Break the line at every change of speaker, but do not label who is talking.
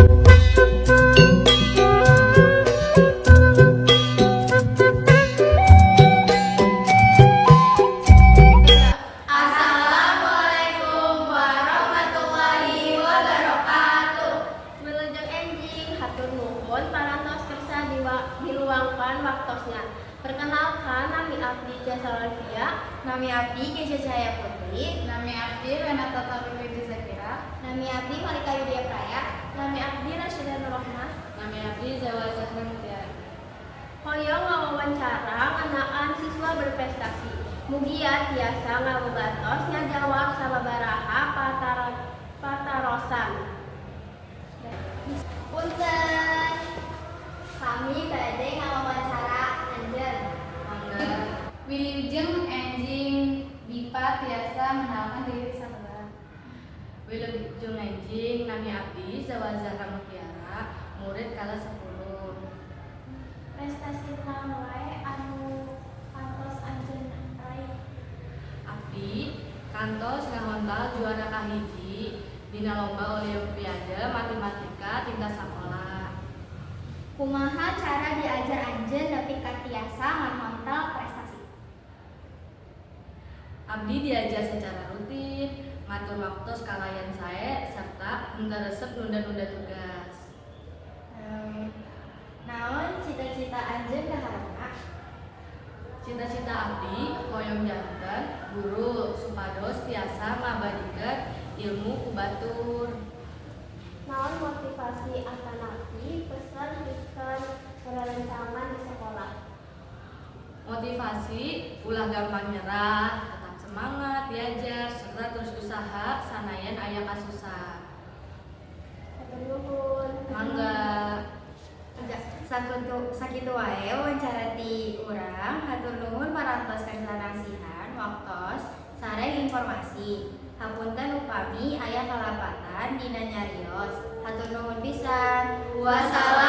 Assalamualaikum warahmatullahi wabarakatuh. Wilujeng enjing hatur nuhun parantos kersa diluangkan waktosnya. Perkenalkan, nami abdi Jasa Olivia,
Nami abdi Kesha Cahaya Putri.
Nami abdi Renata Taufik Zakira.
Nami abdi Malika Yudia Praya.
nami abdi Rasyida Nurrohmah.
Nami abdi Jawa Zahra Mutiara.
Hoyong ngawawancara nganaan siswa berprestasi. Mugia tiasa ngabogatos ngajawab sababaraha patarosan.
Punten. Kami bade ngawawancara Anjen.
Mangga. Wilujeng enjing Dipa tiasa mengenalkan diri sahabat. Wilujeng enjing nami abdi Jawa Zahra Mutiara, murid kelas 10.
Prestasi naon wae anu kantos anjeun raih?
Abdi kantos ngahontal juara kahiji dina lomba olimpiade matematika tingkat sakola.
Kumaha cara diajar Anjen nepi ka tiasa nganhontal prestasi?
Abdi diajar secara rutin, ngatur waktu sekalayan sae, serta henteu resep nunda-nunda tugas.
Naon cita-cita Anjen kaharepna?
Cita-cita abdi hoyong janten guru supados tiasa ngabadikeun ilmu ku batur.
Naon motivasi Atanati pesan pikeun rerencangan di sekolah?
Motivasi ulah gampang nyerah, tetap semangat diajar serta terus usaha sanayan aya kasusah.
Hatur nuhun.
Mangga.
Sakitu wae wawancara ti urang. Hatur nuhun parantos kersa nasihan waktos sareng informasi. Hapunten upami aya kalapatan dina nyarios. Hatur nuhun pisan. Wassalamualaikum